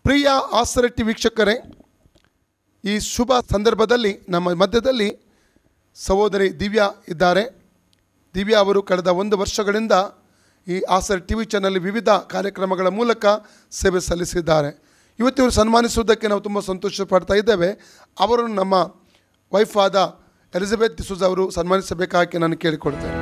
ಪ್ರಿಯ ಆಸರೆ ಟಿ ವೀಕ್ಷಕರೇ, ಈ ಶುಭ ಸಂದರ್ಭದಲ್ಲಿ ನಮ್ಮ ಮಧ್ಯದಲ್ಲಿ ಸಹೋದರಿ ದಿವ್ಯಾ ಇದ್ದಾರೆ. ದಿವ್ಯಾ ಅವರು ಕಳೆದ 1 ವರ್ಷಗಳಿಂದ ಈ ಆಸರೆ ಟಿ ವಿ ಚಾನಲ್ ವಿವಿಧ ಕಾರ್ಯಕ್ರಮಗಳ ಮೂಲಕ ಸೇವೆ ಸಲ್ಲಿಸಿದ್ದಾರೆ. ಇವತ್ತು ಇವರು ಸನ್ಮಾನಿಸುವುದಕ್ಕೆ ನಾವು ತುಂಬ ಸಂತೋಷ ಪಡ್ತಾ ಇದ್ದೇವೆ. ಅವರನ್ನು ನಮ್ಮ ವೈಫ್ ಆದ ಎಲಿಜಬೆತ್ ಡಿಸೂಜಾ ಅವರು ಸನ್ಮಾನಿಸಬೇಕಾಗಿ ನಾನು ಕೇಳಿಕೊಳ್ತೇನೆ.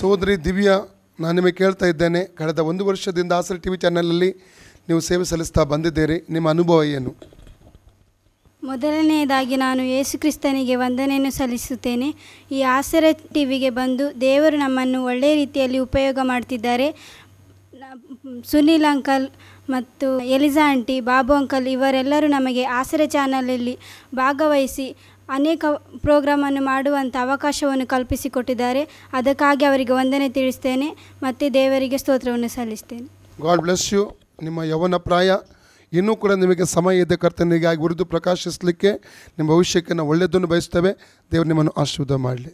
ಸಹೋದರಿ ದಿವ್ಯಾ, ನಾನು ನಿಮಗೆ ಕೇಳ್ತಾ ಇದ್ದೇನೆ, ಕಳೆದ 1 ವರ್ಷದಿಂದ ಆಸರೆ ಟಿ ವಿ ಚಾನಲಲ್ಲಿ ನೀವು ಸೇವೆ ಸಲ್ಲಿಸ್ತಾ ಬಂದಿದ್ದೀರಿ. ನಿಮ್ಮ ಅನುಭವ ಏನು? ಮೊದಲನೆಯದಾಗಿ ನಾನು ಯೇಸು ಕ್ರಿಸ್ತನಿಗೆ ವಂದನೆಯನ್ನು ಸಲ್ಲಿಸುತ್ತೇನೆ. ಈ ಆಸರೆ ಟಿ ವಿಗೆ ಬಂದು ದೇವರು ನಮ್ಮನ್ನು ಒಳ್ಳೆಯ ರೀತಿಯಲ್ಲಿ ಉಪಯೋಗ ಮಾಡ್ತಿದ್ದಾರೆ. ಸುನೀಲ್ ಅಂಕಲ್ ಮತ್ತು ಎಲಿಜಾ ಆಂಟಿ, ಬಾಬು ಅಂಕಲ್ ಇವರೆಲ್ಲರೂ ನಮಗೆ ಆಸರೆ ಚಾನಲಲ್ಲಿ ಭಾಗವಹಿಸಿ ಅನೇಕ ಪ್ರೋಗ್ರಾಮನ್ನು ಮಾಡುವಂಥ ಅವಕಾಶವನ್ನು ಕಲ್ಪಿಸಿಕೊಟ್ಟಿದ್ದಾರೆ. ಅದಕ್ಕಾಗಿ ಅವರಿಗೆ ವಂದನೆ ತಿಳಿಸ್ತೇನೆ ಮತ್ತು ದೇವರಿಗೆ ಸ್ತೋತ್ರವನ್ನು ಸಲ್ಲಿಸ್ತೇನೆ. God bless you. ನಿಮ್ಮ ಯೌವನ ಪ್ರಾಯ ಇನ್ನೂ ಕೂಡ ನಿಮಗೆ ಸಮಯ ಇದೆ ಕರ್ತನಿಗಾಗಿ ಉರಿದು ಪ್ರಕಾಶಿಸಲಿಕ್ಕೆ. ನಿಮ್ಮ ಭವಿಷ್ಯಕ್ಕೆ ನಾವು ಒಳ್ಳೆಯದನ್ನು ಬಯಸ್ತೇವೆ. ದೇವರು ನಿಮ್ಮನ್ನು ಆಶೀರ್ವಾದ ಮಾಡಲಿ.